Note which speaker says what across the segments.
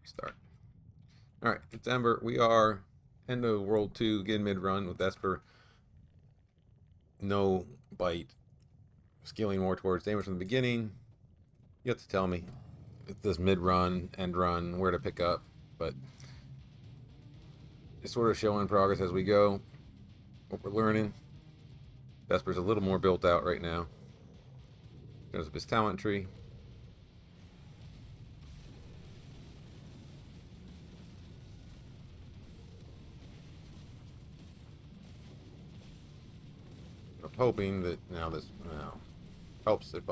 Speaker 1: Start. All right, it's Ember. We are end of World 2, again mid-run with Vesper. No bite. Scaling more towards damage from the beginning. You have to tell me if this mid-run, end run, where to pick up. But it's sort of showing progress as we go. What we're learning. Vesper's a little more built out right now. Goes up his talent tree. I'm hoping that now this helps if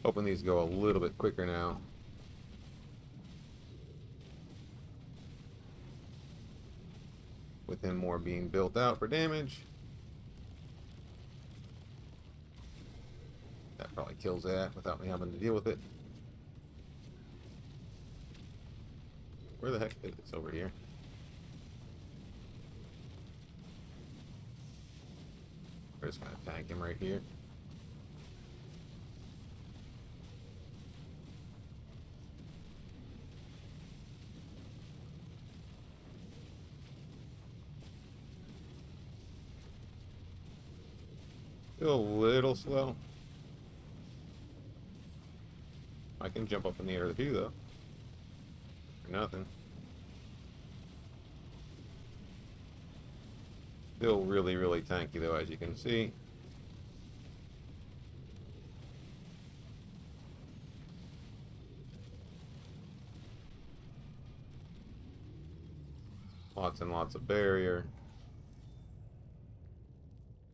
Speaker 1: hoping these go a little bit quicker now. With him more being built out for damage. That probably kills that without me having to deal with it. Where the heck is it? It's over here. We're just gonna tank him right here. Still a little slow. I can jump up in the air too, though. For nothing. Still really, really tanky, though, as you can see. Lots and lots of barrier.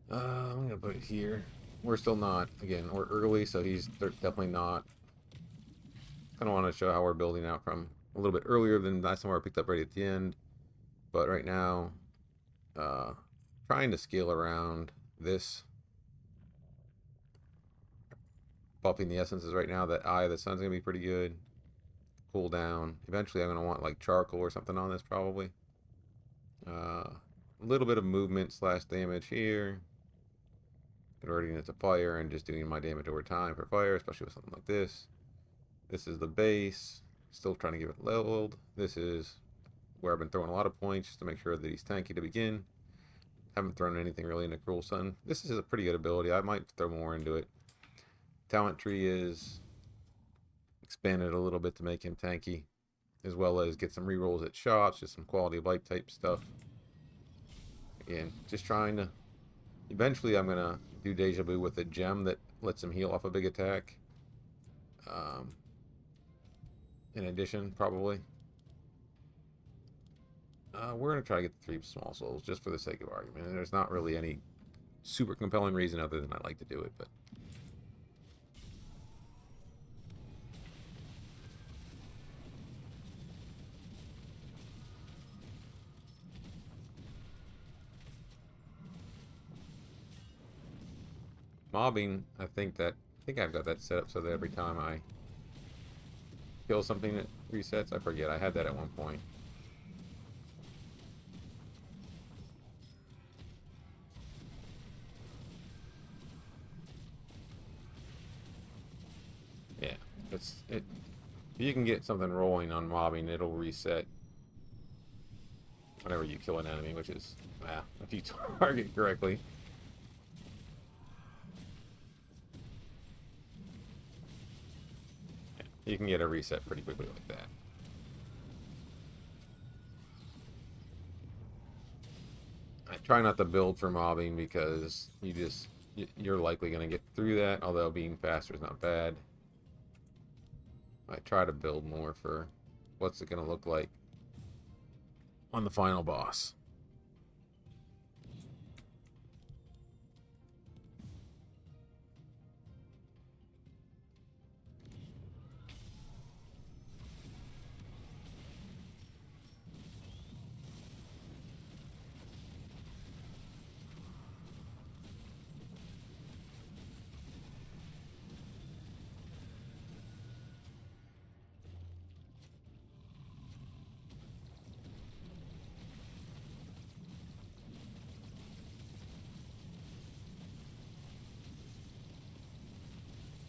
Speaker 1: I'm gonna put it here. We're still not. Again, we're early, so he's definitely not. Kind of want to show how we're building out from a little bit earlier than last time where I picked up right at the end. But right now, trying to scale around this. Buffing the essences right now. That Eye of the Sun's gonna be pretty good. Cool down. Eventually, I'm gonna want like charcoal or something on this probably. A little bit of movement / damage here. Converting it to fire and just doing my damage over time for fire, especially with something like this. This is the base. Still trying to get it leveled. This is where I've been throwing a lot of points just to make sure that he's tanky to begin. Haven't thrown anything really into Cruel Sun. This is a pretty good ability. I might throw more into it. Talent tree is expanded a little bit to make him tanky, as well as get some rerolls at shots, just some quality of life type stuff. Again, just trying to. Eventually, I'm gonna do Deja Vu with a gem that lets him heal off a big attack. In addition, probably. We're gonna try to get the 3 small souls just for the sake of argument. And there's not really any super compelling reason other than I like to do it, but. Mobbing, I think I've got that set up so that every time I kill something that resets, I forget. I had that at one point. Yeah, if you can get something rolling on mobbing, it'll reset whenever you kill an enemy, which is, if you target correctly. You can get a reset pretty quickly like that. I try not to build for mobbing because you're likely going to get through that, although being faster is not bad. I try to build more for what's it going to look like on the final boss.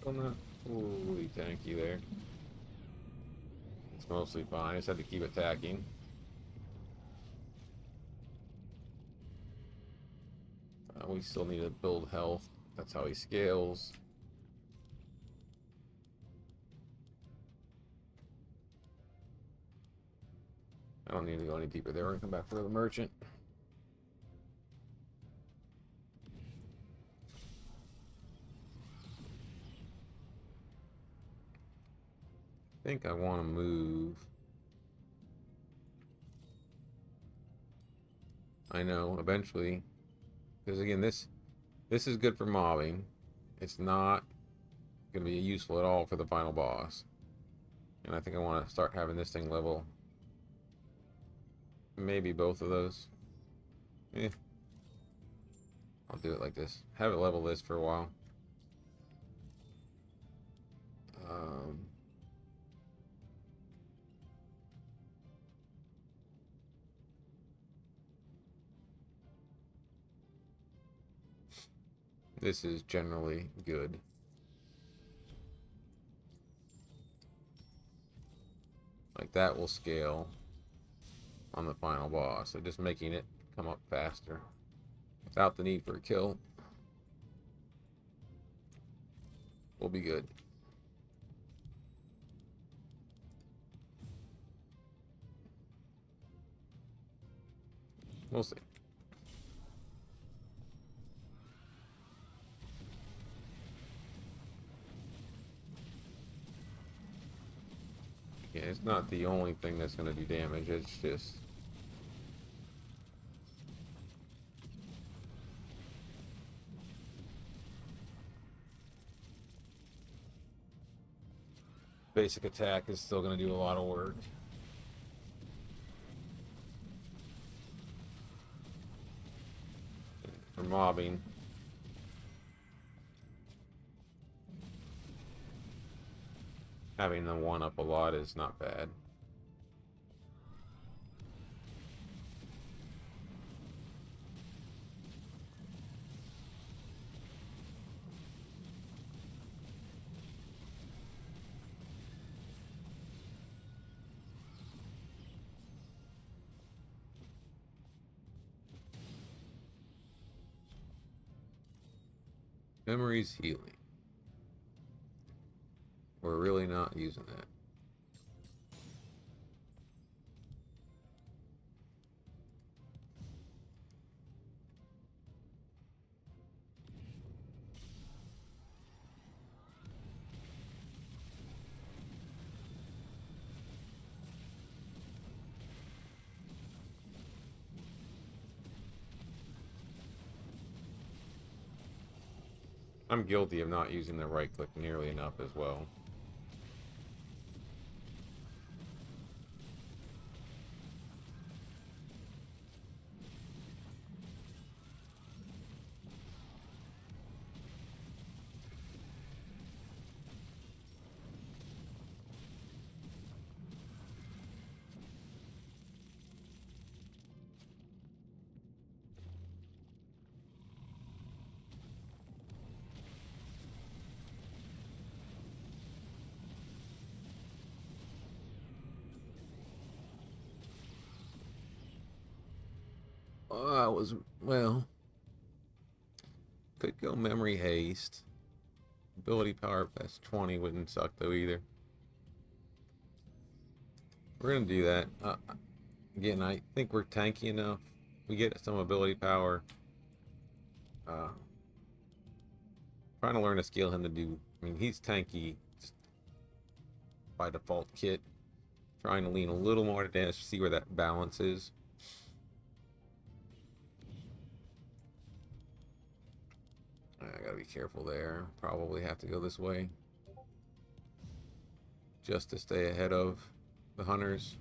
Speaker 1: Still not fully tanky there. It's mostly fine. I just had to keep attacking. We still need to build health. That's how he scales. I don't need to go any deeper there. We're gonna come back for the merchant. I think I want to move. I know, eventually. Because again, this is good for mobbing. It's not going to be useful at all for the final boss. And I think I want to start having this thing level. Maybe both of those. Eh. I'll do it like this. Have it level this for a while. This is generally good. Like that will scale on the final boss. So just making it come up faster without the need for a kill will be good. We'll see. Yeah, it's not the only thing that's going to do damage. It's just basic attack is still going to do a lot of work. For mobbing, having the one up a lot is not bad. Memories healing. We're really not using that. I'm guilty of not using the right click nearly enough as well. I was, well, could go memory haste. Ability power past 20 wouldn't suck though either. We're gonna do that. Again, I think we're tanky enough. We get some ability power. Trying to learn to scale him to do. I mean, he's tanky by default kit. Trying to lean a little more to dash to see where that balance is. I gotta be careful there. Probably have to go this way. Just to stay ahead of the hunters.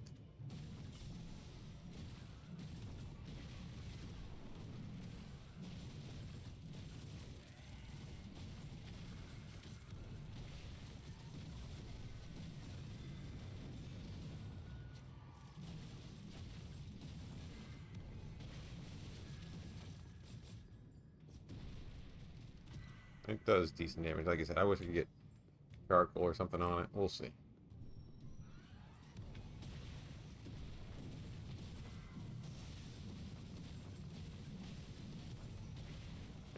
Speaker 1: It does decent damage. Like I said, I wish I could get charcoal or something on it. We'll see.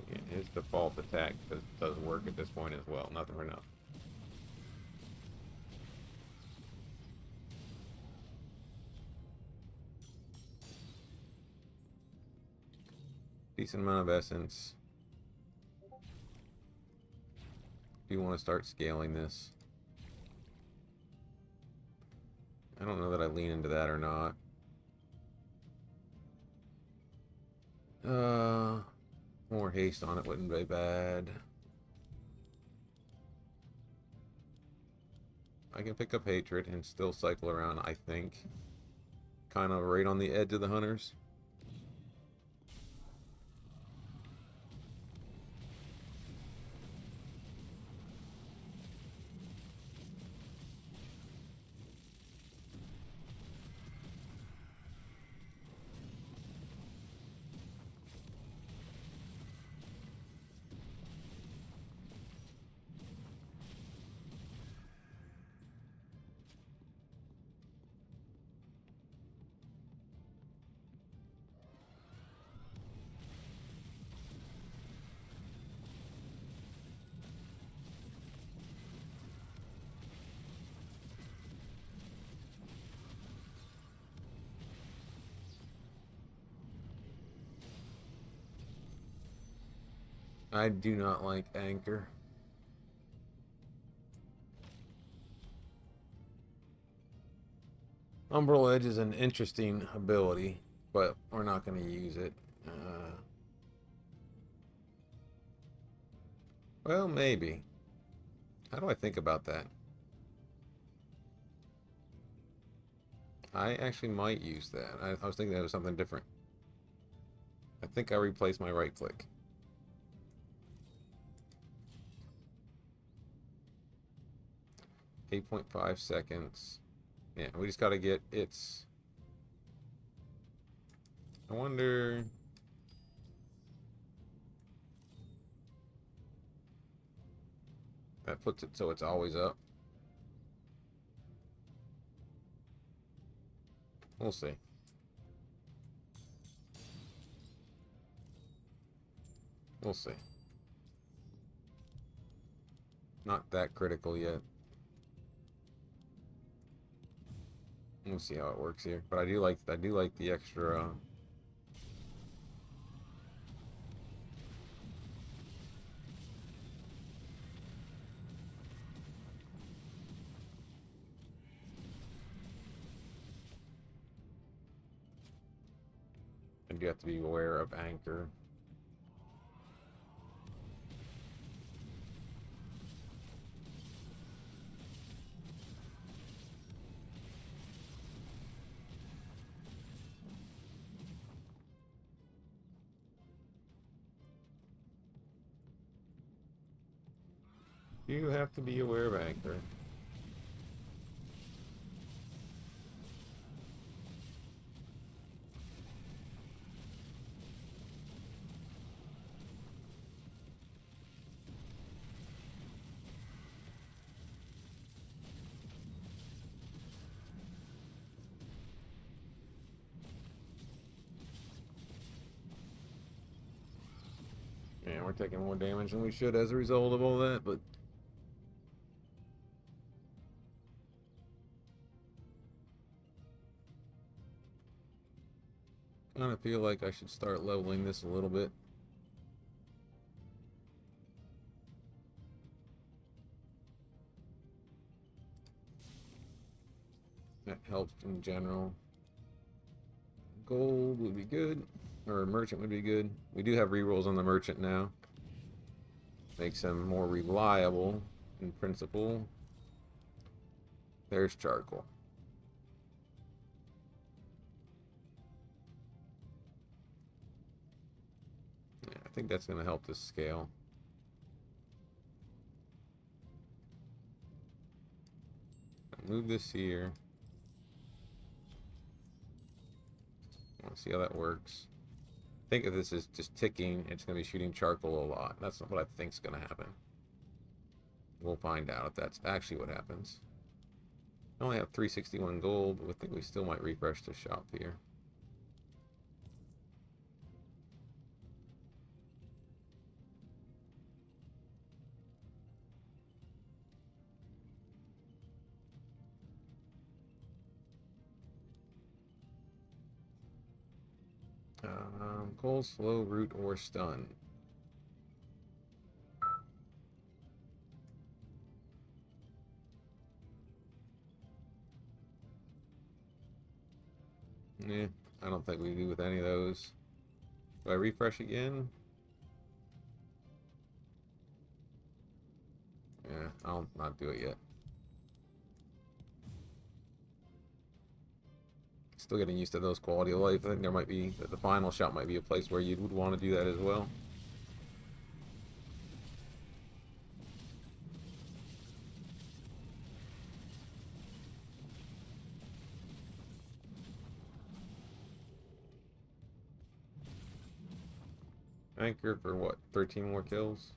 Speaker 1: Again, his default attack does work at this point as well. Nothing for nothing. Decent amount of essence. Do you want to start scaling this? I don't know that I lean into that or not. More haste on it wouldn't be bad. I can pick up hatred and still cycle around, I think. Kind of right on the edge of the hunters. I do not like anchor. Umbral Edge is an interesting ability, but we're not going to use it. Well, maybe. How do I think about that? I actually might use that. I was thinking that was something different. I think I replaced my right click. .5 seconds. Yeah, we just got to get its... I wonder... That puts it so it's always up. We'll see. We'll see. Not that critical yet. We'll see how it works here. But I do like the extra and you have to be aware of anchor. You have to be aware of anchor. Yeah, we're taking more damage than we should as a result of all that, but kind of feel like I should start leveling this a little bit. That helps in general. Gold would be good, or merchant would be good. We do have rerolls on the merchant now. Makes them more reliable in principle. There's charcoal. Yeah, I think that's going to help this scale. Move this here. Let's see how that works. I think if this is just ticking, it's going to be shooting charcoal a lot. That's what I think is going to happen. We'll find out if that's actually what happens. I only have 361 gold. I think we still might refresh the shop here. Cold, slow, root, or stun. Yeah, I don't think we do with any of those. Do I refresh again? Yeah, I'll not do it yet. Still getting used to those quality of life. I think there might be, the final shop might be a place where you would want to do that as well. Anchor for what? 13 more kills?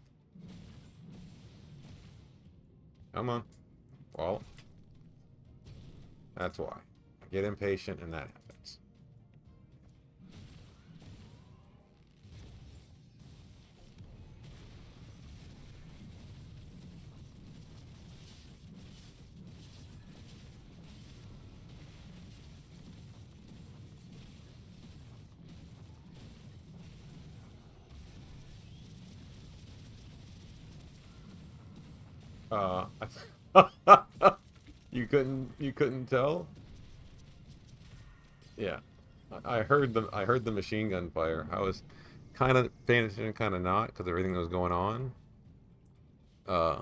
Speaker 1: Come on. Well, that's why. I get impatient and that happens. Uh, you couldn't tell? Yeah. I heard the machine gun fire. I was kind of paying attention, kind of not, because everything that was going on. Uh,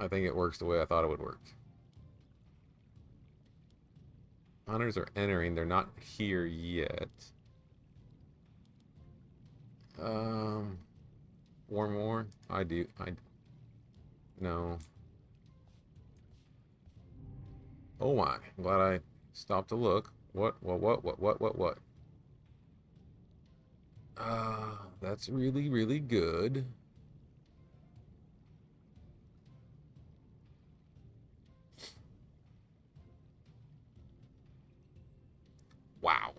Speaker 1: I think it works the way I thought it would work. Hunters are entering. They're not here yet. Um, War more? I do. No. Oh my! I'm glad I stopped to look. What? What? That's really, really good. Wow.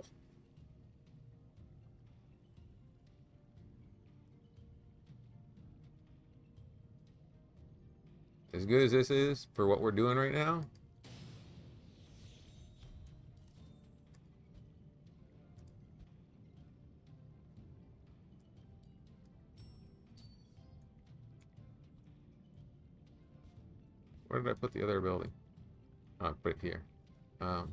Speaker 1: As good as this is for what we're doing right now. Where did I put the other ability? Oh, I put it here. Um,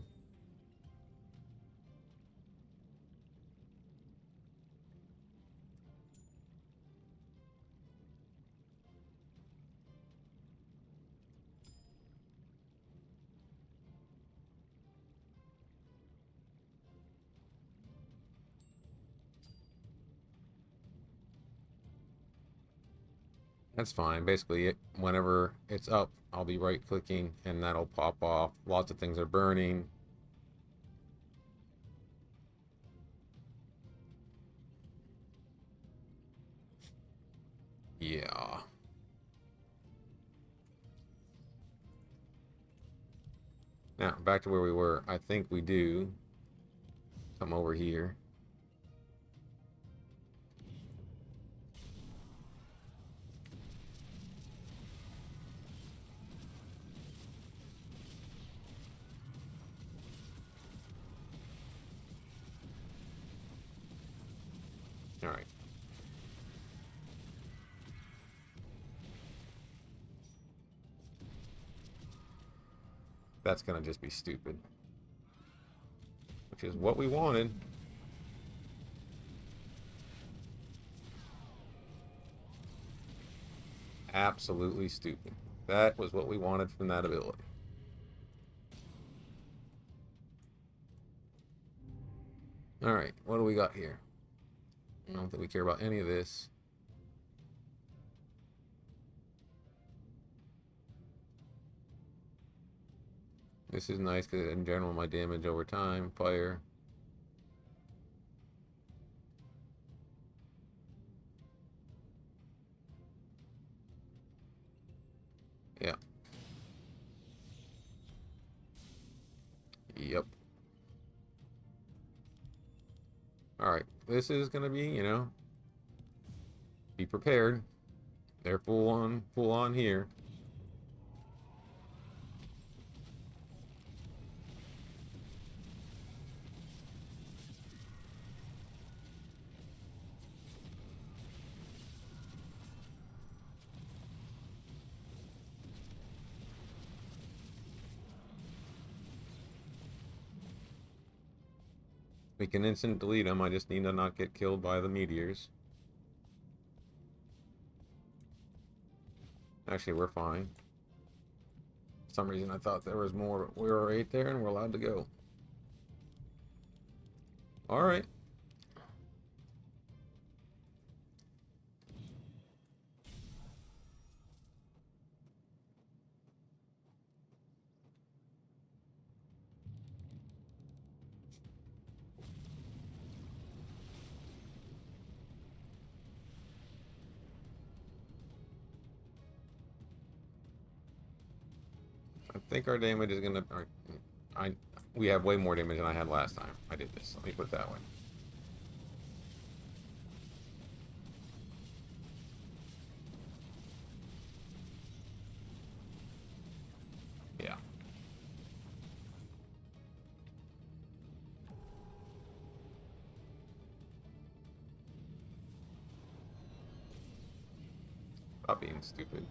Speaker 1: that's fine. Basically, whenever it's up, I'll be right clicking and that'll pop off. Lots of things are burning. Yeah. Now, back to where we were. I think we do come over here. All right. That's going to just be stupid. Which is what we wanted. Absolutely stupid. That was what we wanted from that ability. Alright, what do we got here? I don't think we care about any of this. This is nice because in general my damage over time, fire. Yeah. Yep. Alright. This is gonna be, you know, be prepared. They're full on here. We can instant delete them. I just need to not get killed by the meteors. Actually, we're fine. For some reason, I thought there was more, but we were right there and we're allowed to go. Alright. I think our damage is gonna... we have way more damage than I had last time I did this. Let me put it that way. Yeah. Stop being stupid.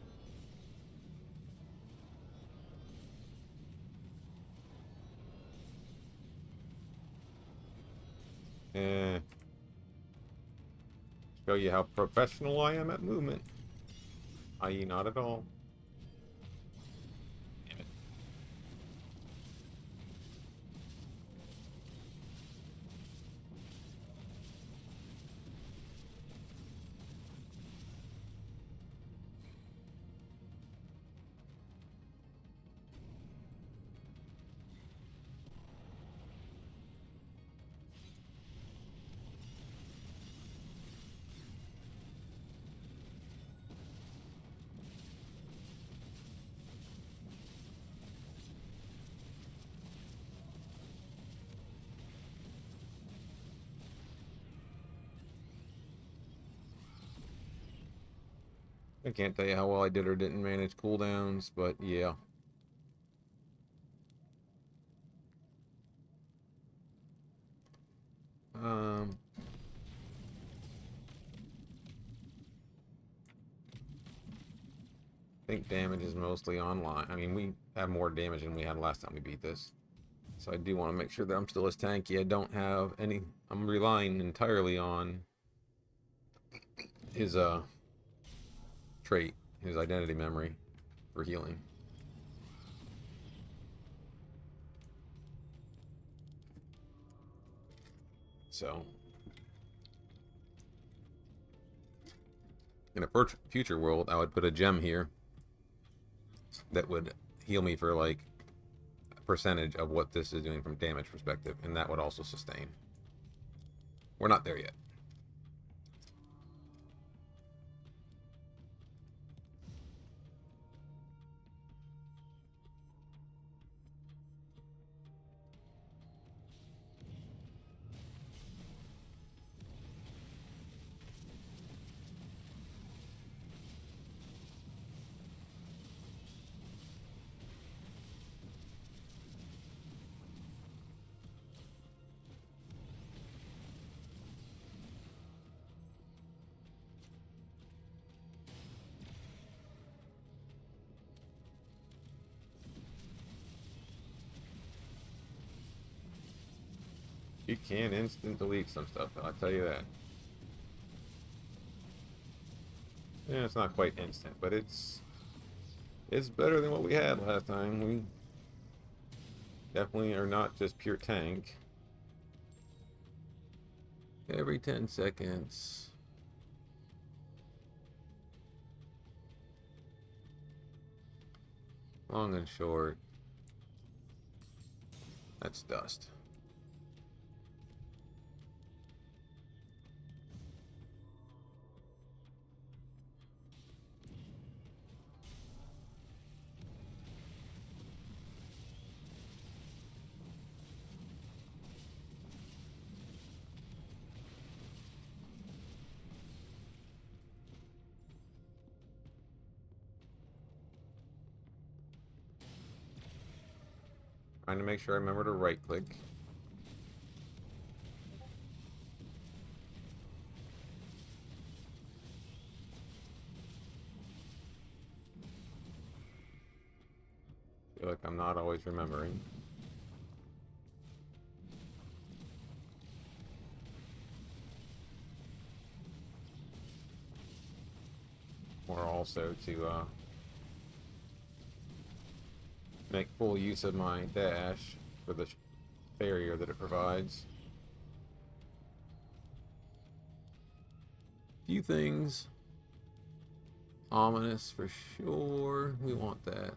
Speaker 1: Eh. Show you how professional I am at movement. I.e. not at all. Damn it. I can't tell you how well I did or didn't manage cooldowns, but yeah. I think damage is mostly online. I mean, we have more damage than we had last time we beat this. So I do want to make sure that I'm still as tanky. I don't have any... I'm relying entirely on his trait, his identity memory for healing. So in a future world, I would put a gem here that would heal me for like a percentage of what this is doing from damage perspective, and that would also sustain. We're not there yet. You can instant delete some stuff, I'll tell you that. Yeah, it's not quite instant, but it's better than what we had last time. We definitely are not just pure tank. Every 10 seconds. Long and short. That's dust. Trying to make sure I remember to right click. Feel like I'm not always remembering. Or also to make full use of my dash for the barrier that it provides. Few things. Ominous for sure. We want that.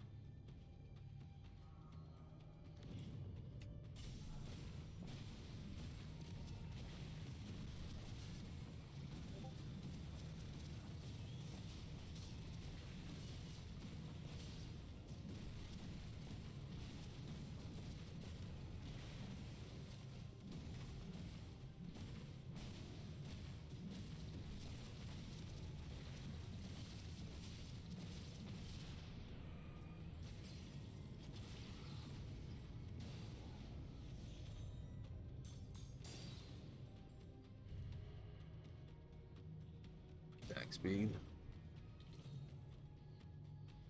Speaker 1: Back speed.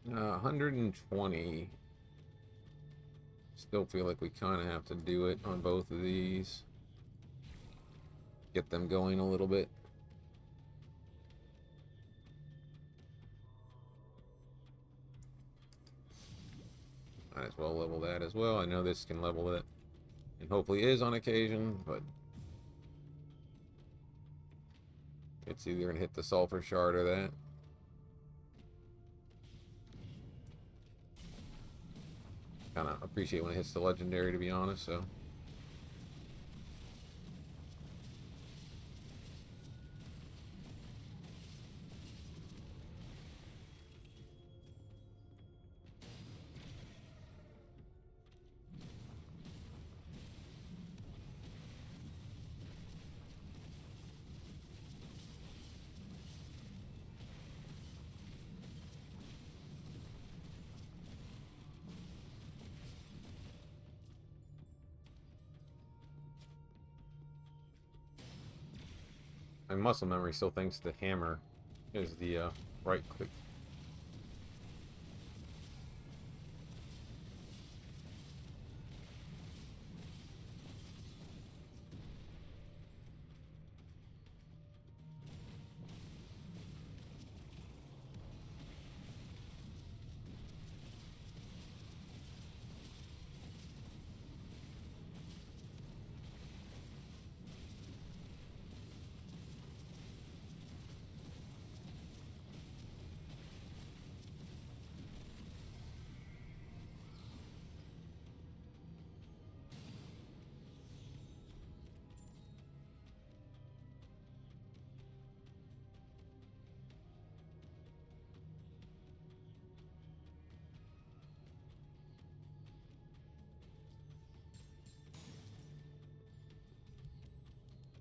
Speaker 1: 120. Still feel like we kind of have to do it on both of these. Get them going a little bit. Might as well level that as well. I know this can level it, and hopefully is on occasion, but it's either going to hit the sulfur shard or that. Kind of appreciate when it hits the legendary, to be honest, so. My muscle memory still thinks the hammer is the right click.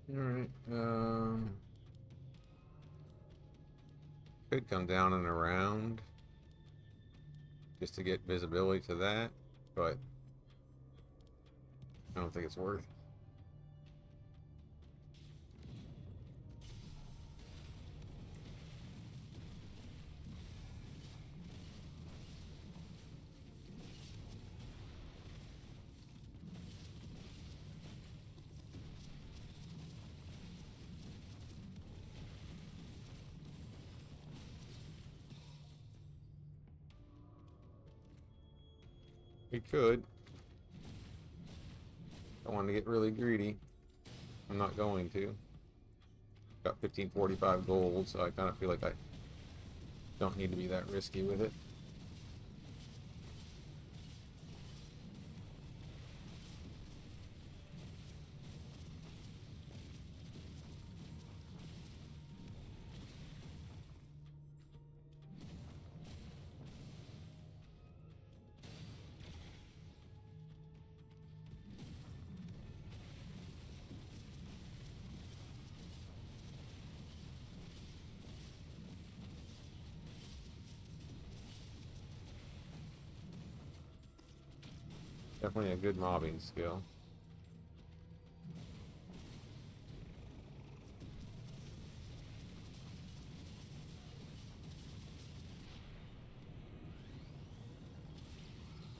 Speaker 1: Alright, could come down and around just to get visibility to that, but I don't think it's worth it. We could. I want to get really greedy. I'm not going to. Got 1545 gold, so I kind of feel like I don't need to be that risky with it. Definitely a good mobbing skill.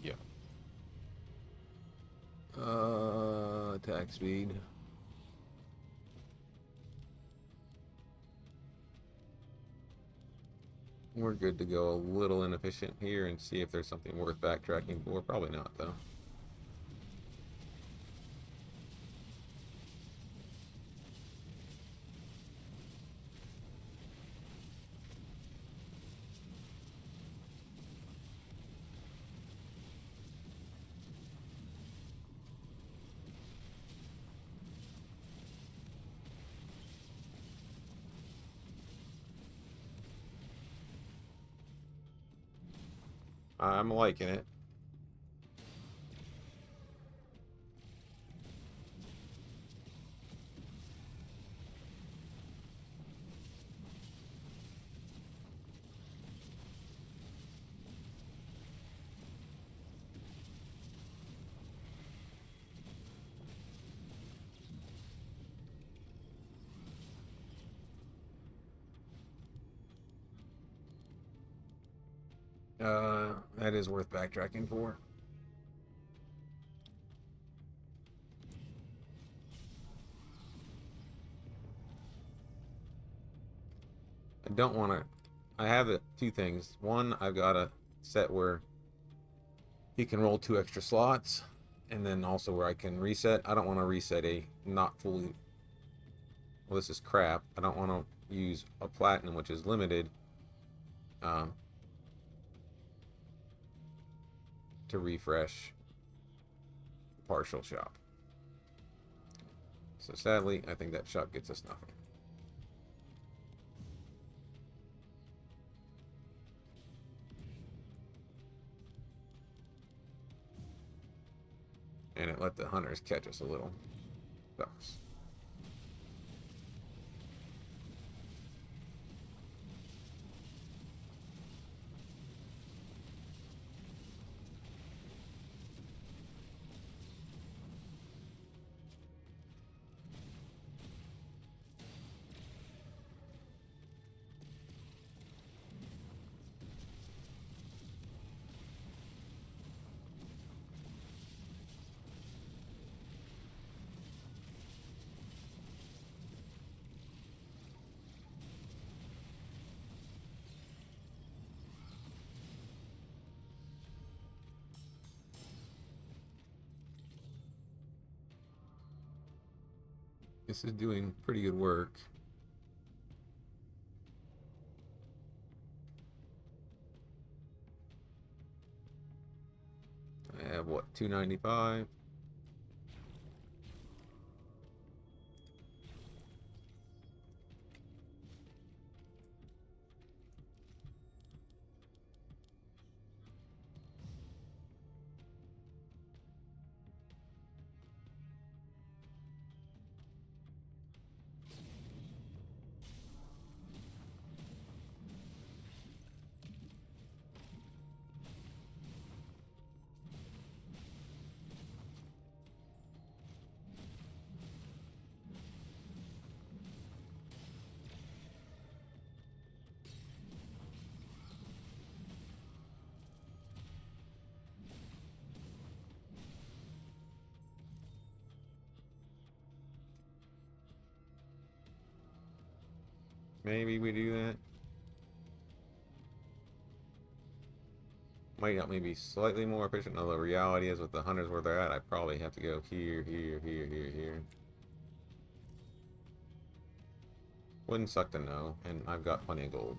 Speaker 1: Yeah. Attack speed. We're good to go a little inefficient here and see if there's something worth backtracking for. Probably not, though. I'm liking it. That is worth backtracking for. I don't want to. I have two things. One, I've got a set where he can roll 2 extra slots, and then also where I can reset. I don't want to reset a not fully. Well, this is crap. I don't want to use a platinum, which is limited, um, to refresh partial shop. So sadly, I think that shop gets us nothing. And it let the hunters catch us a little. Sucks. This is doing pretty good work. I have what, 295? Maybe we do that. Might help me be slightly more efficient, although the reality is with the hunters where they're at, I probably have to go here, here, here, here, here. Wouldn't suck to know, and I've got plenty of gold.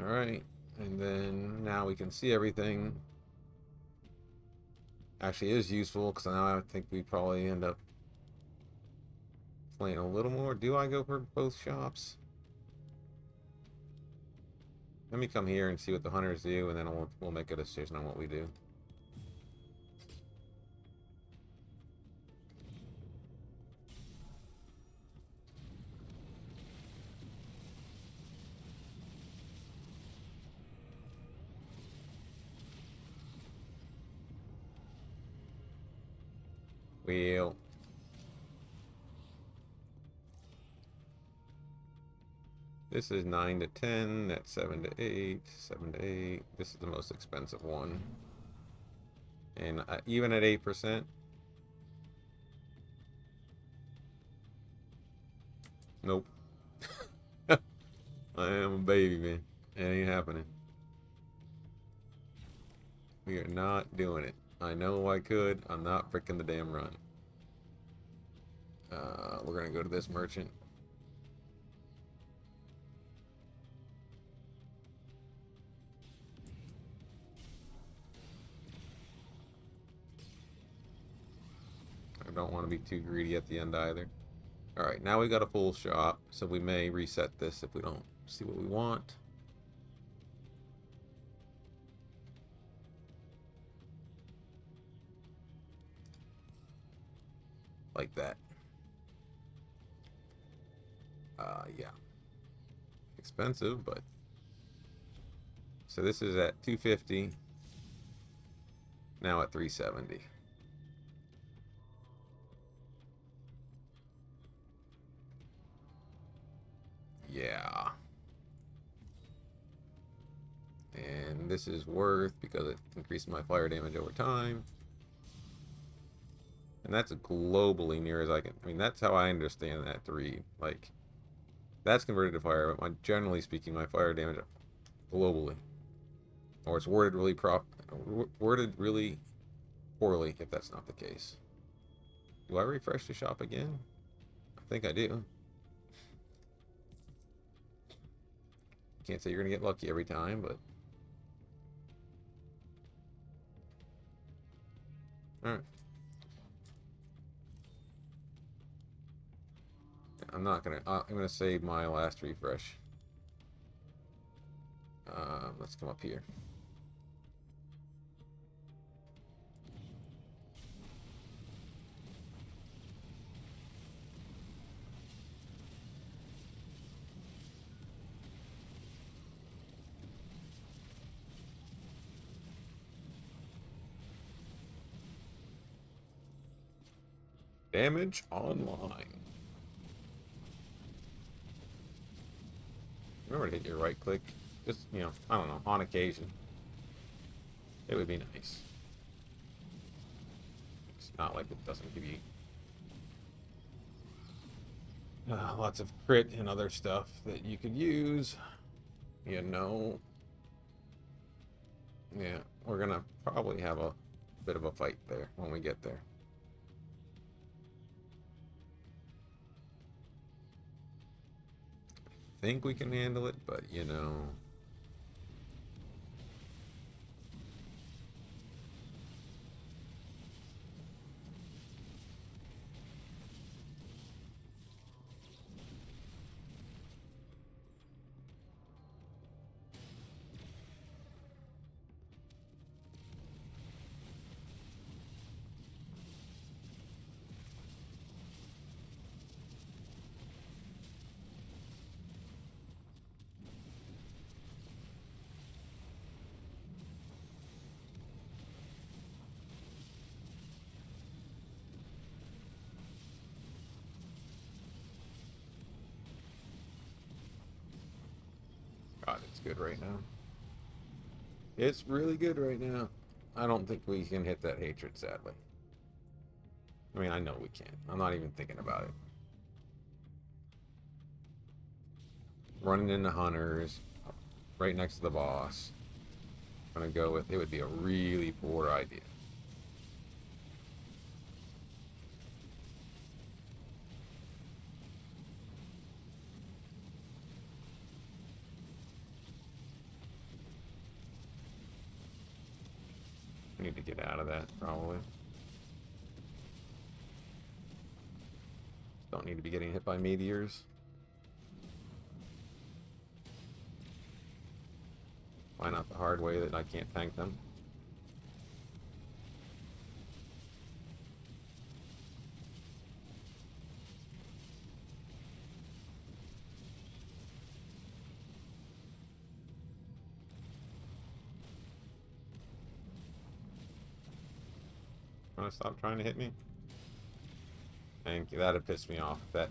Speaker 1: Alright, and then now we can see everything. Actually is useful, because now I think we probably end up playing a little more. Do I go for both shops? Let me come here and see what the hunters do, and then we'll make a decision on what we do. Wheel. This is 9 to 10, that's 7 to 8, 7 to 8. This is the most expensive one. And even at 8%. Nope. I am a baby, man. It ain't happening. We are not doing it. I know I could. I'm not freaking the damn run. We're gonna go to this merchant. I don't want to be too greedy at the end either. Alright, now we got a full shop, so we may reset this if we don't see what we want. Like that. Yeah. Expensive, but... So this is at 250. Now at 370. Yeah. And this is worth because it increases my fire damage over time. And that's globally near as I can. I mean, that's how I understand that to read. Like, that's converted to fire, but generally speaking, my fire damage globally. Or it's worded really poorly if that's not the case. Do I refresh the shop again? I think I do. Can't say you're gonna get lucky every time, but alright. I'm gonna save my last refresh. Let's come up here. Damage online. Remember to hit your right click. Just, you know, I don't know, on occasion. It would be nice. It's not like it doesn't give you lots of crit and other stuff that you could use. You know. Yeah, we're gonna probably have a bit of a fight there when we get there. Think we can handle it, but you know. God, it's good right now. It's really good right now. I don't think we can hit that hatred, sadly. I mean, I know we can't. I'm not even thinking about it. Running into hunters, right next to the boss. I'm gonna go with, it would be a really poor idea. need to get out of that, probably. Don't need to be getting hit by meteors. Find out the hard way that I can't tank them. Want to stop trying to hit me? Thank you. That'd piss me off. That.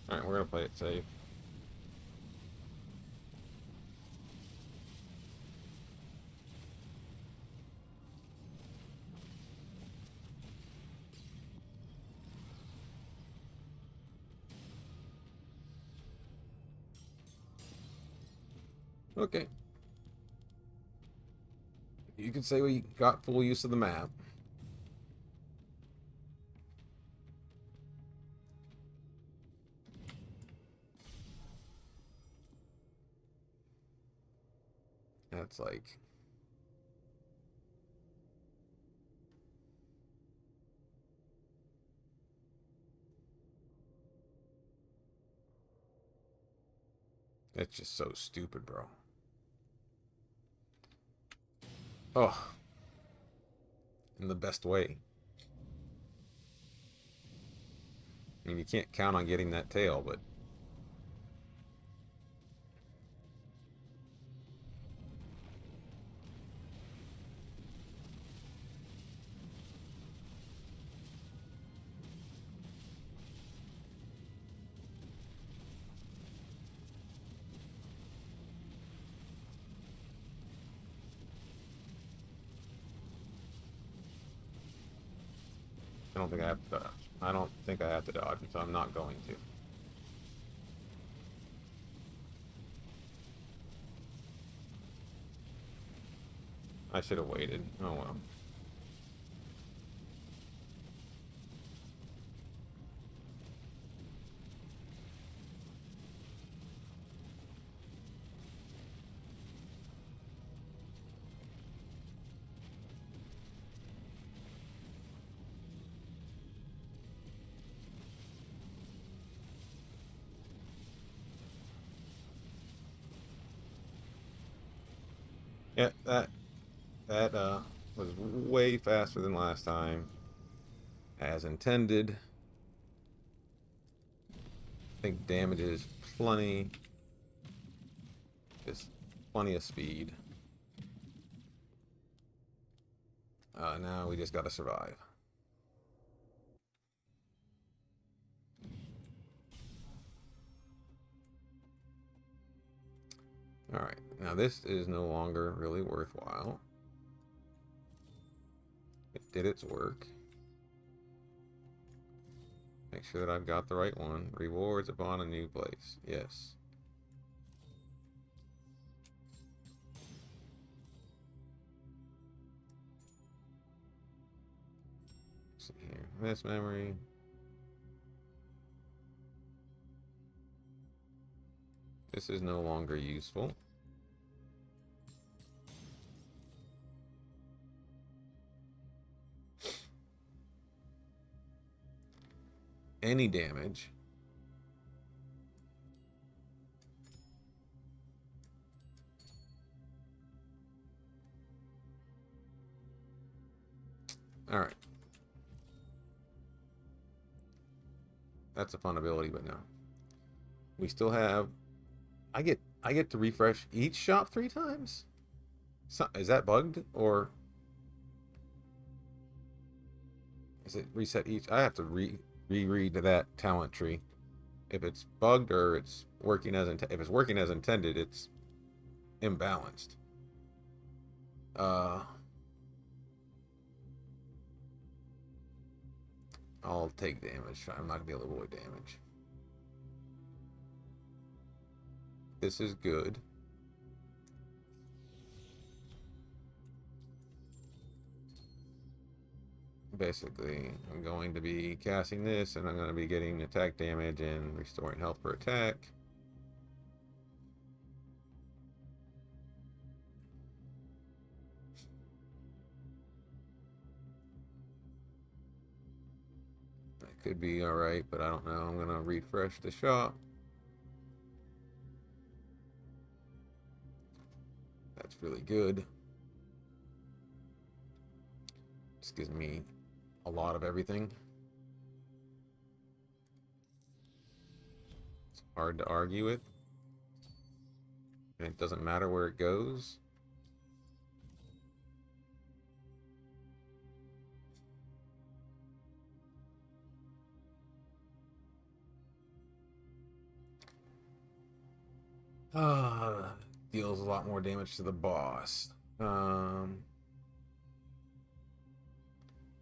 Speaker 1: Alright, we're gonna play it safe. Okay. You could say we got full use of the map. That's like... That's just so stupid, bro. Oh. In the best way. I mean, you can't count on getting that tail, but... I don't think I have to dodge. I don't think I have to dodge, so I'm not going to. I should have waited. Oh well. Yeah, that was way faster than last time. As intended. I think damage is plenty. Just plenty of speed. Now we just gotta survive. Alright, now this is no longer really worthwhile. It did its work. Make sure that I've got the right one. Rewards upon a new place. Yes. Let's see here. This memory. This is no longer useful. Any damage. All right. That's a fun ability, but no. We still have... I get to refresh each shop 3 times? So, is that bugged, or... Is it reset each? I have to reread that talent tree. If it's bugged or it's working as if it's working as intended, it's imbalanced. I'll take damage. I'm not gonna be able to avoid damage. This is good. basically, I'm going to be casting this, and I'm going to be getting attack damage and restoring health per attack. That could be alright, but I don't know. I'm going to refresh the shop. That's really good. This gives me a lot of everything. It's hard to argue with. And it doesn't matter where it goes. Deals a lot more damage to the boss.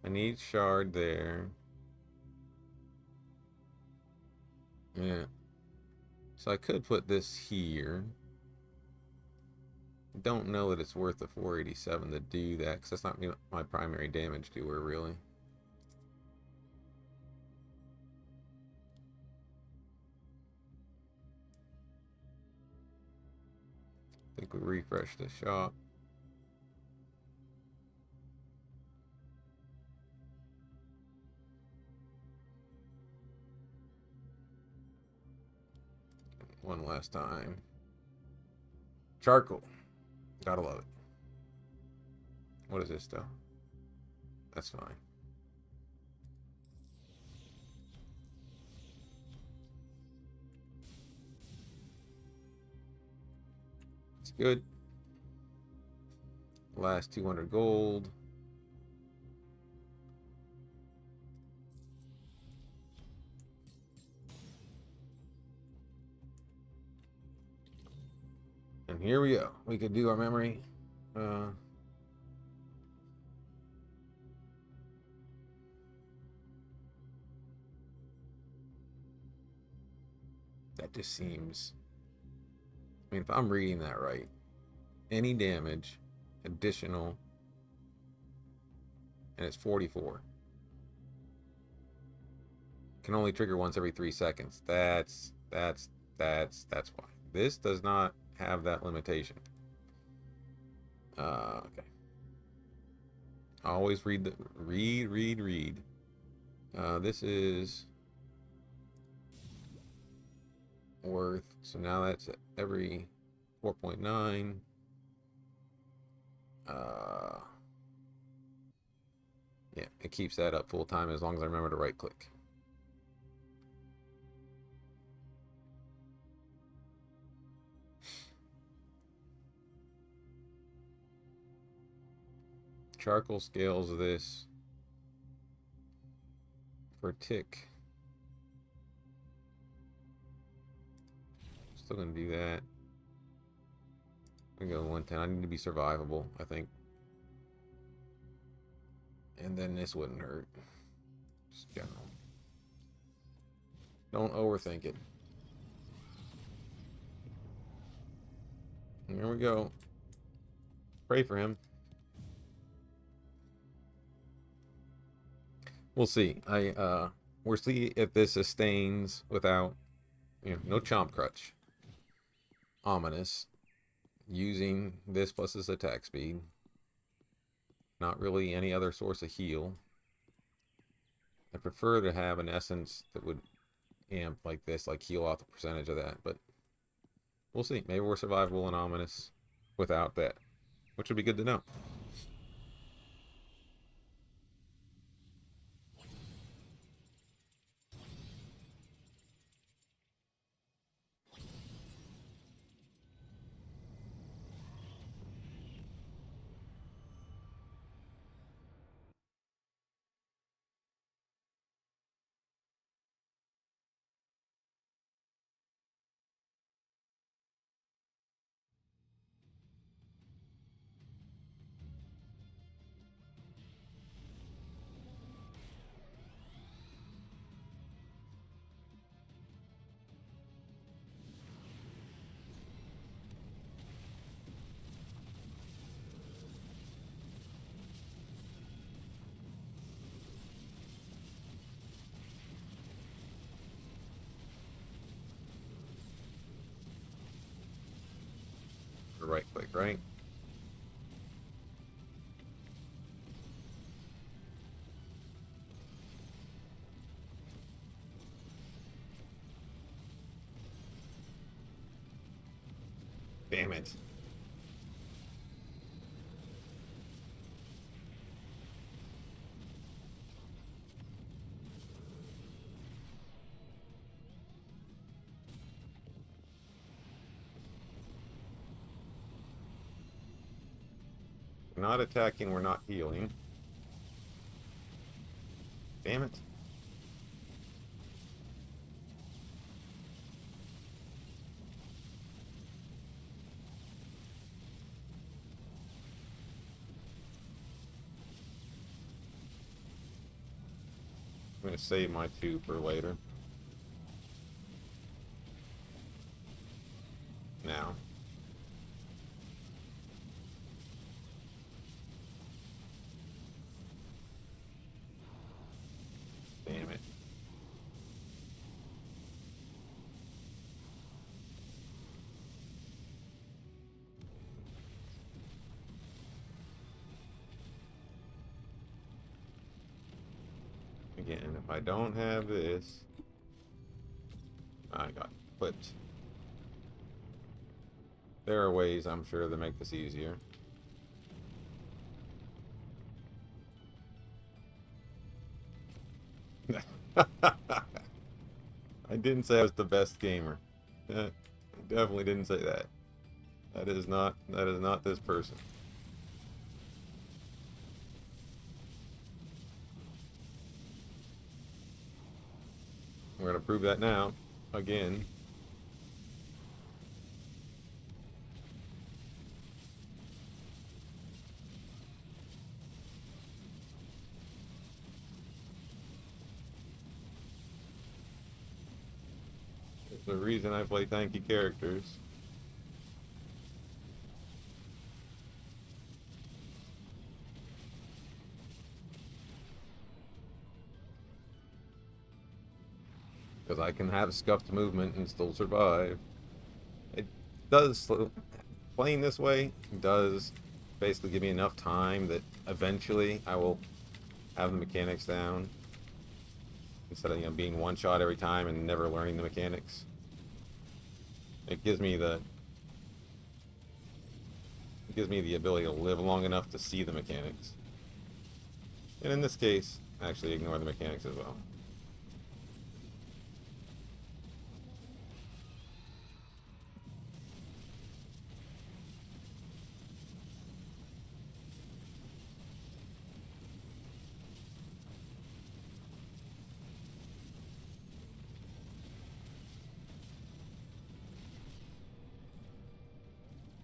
Speaker 1: I need shard there. Yeah. So I could put this here. Don't know that it's worth the 487 to do that, because that's not my primary damage doer, really. I think we refresh the shop. One last time. Charcoal. Gotta love it. What is this, though? That's fine. It's good. Last 200 gold. And here we go. We could do our memory. That just seems... I mean, if I'm reading that right, any damage additional, and it's 44. Can only trigger once every 3 seconds. That's why. This does not have that limitation. Okay. Always read the read. This is worth, so now that's every 4.9. Yeah, it keeps that up full time as long as I remember to right click. Charcoal scales this per tick. Still gonna do that. I'm gonna go 110. I need to be survivable, I think. And then this wouldn't hurt. Just general. Don't overthink it. Here we go. Pray for him. We'll see. We'll see if this sustains without, no chomp crutch. Ominous. Using this plus his attack speed. Not really any other source of heal. I prefer to have an essence that would amp like this, like heal off the percentage of that, but we'll see. Maybe we're survivable and ominous without that, which would be good to know. Or right click, right? Damn it. We're not attacking, we're not healing. Damn it. I'm going to save my 2 for later. Now. Damn it. Again, if I don't have this, I got clipped. There are ways, I'm sure, to make this easier. I didn't say I was the best gamer. I definitely didn't say that. That is not this person. We're gonna prove that now. Again. There's the reason I play tanky characters. Because I can have scuffed movement and still survive. It does, playing this way does basically give me enough time that eventually I will have the mechanics down. Instead of, you know, being one shot every time and never learning the mechanics. It gives me the ability to live long enough to see the mechanics. And in this case, actually ignore the mechanics as well.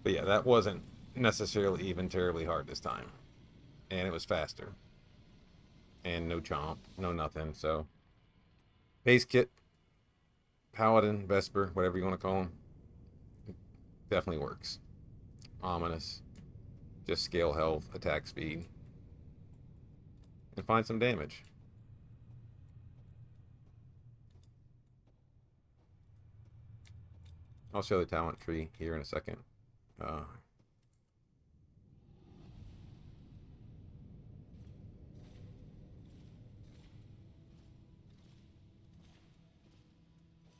Speaker 1: But yeah, that wasn't necessarily even terribly hard this time. And it was faster. And no chomp, no nothing, so... Base kit, Paladin, Vesper, whatever you want to call them, definitely works. Ominous. Just scale health, attack speed. And find some damage. I'll show the talent tree here in a second.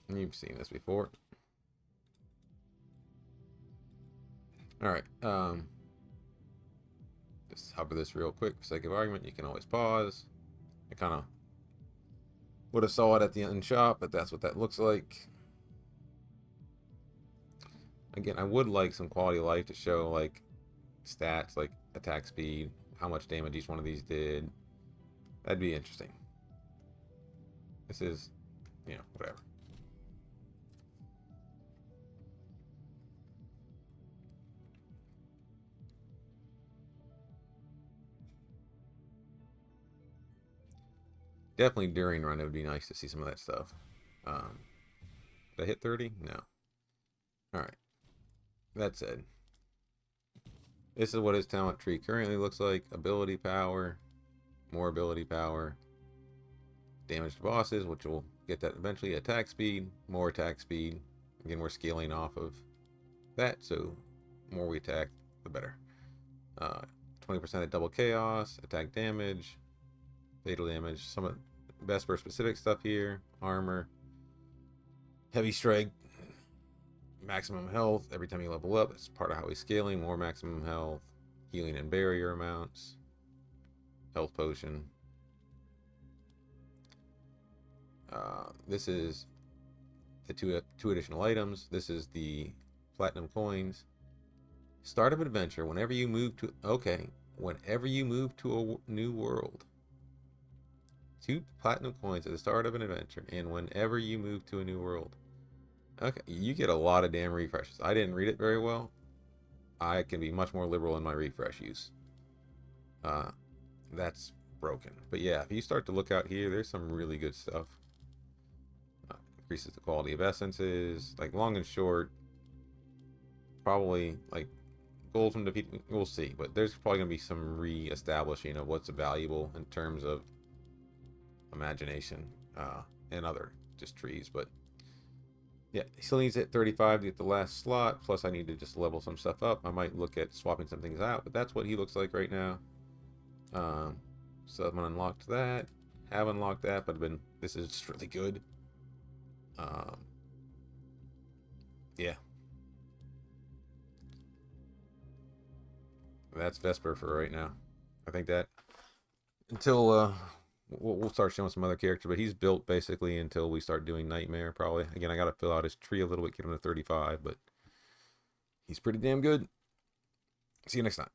Speaker 1: You've seen this before. Alright, just hover this real quick for sake of argument. You can always pause. I kind of would have saw it at the end shop, but that's what that looks like. Again, I would like some quality of life to show, like, stats, like attack speed, how much damage each one of these did. That'd be interesting. This is, you know, whatever. Definitely during run, it would be nice to see some of that stuff. Did I hit 30? No. Alright. That said, this is what his talent tree currently looks like. Ability power, more ability power, damage to bosses, which will get that eventually. Attack speed, more attack speed. Again, we're scaling off of that, so more we attack, the better. 20% of double chaos, attack damage, fatal damage, some of Vesper specific stuff here, armor, heavy strike, maximum health every time you level up. That's part of how he's scaling. More maximum health, healing and barrier amounts, health potion. This is the two additional items. This is the platinum coins. Start of adventure. Whenever you move to whenever you move to a new world. 2 platinum coins at the start of an adventure, and whenever you move to a new world. Okay, you get a lot of damn refreshes. I didn't read it very well. I can be much more liberal in my refresh use. That's broken. But yeah, if you start to look out here, there's some really good stuff. Increases the quality of essences. Like, long and short, probably, like, gold from defeat, we'll see. But there's probably going to be some re-establishing of what's valuable in terms of imagination and other just trees. But yeah, he still needs to hit 35 to get the last slot. Plus, I need to just level some stuff up. I might look at swapping some things out, but that's what he looks like right now. So I'm gonna unlock that. Have unlocked that, but this is just really good. Yeah, that's Vesper for right now. I think that until we'll start showing some other character, but he's built basically until we start doing Nightmare, probably. Again, I gotta fill out his tree a little bit, get him to 35, but he's pretty damn good. See you next time.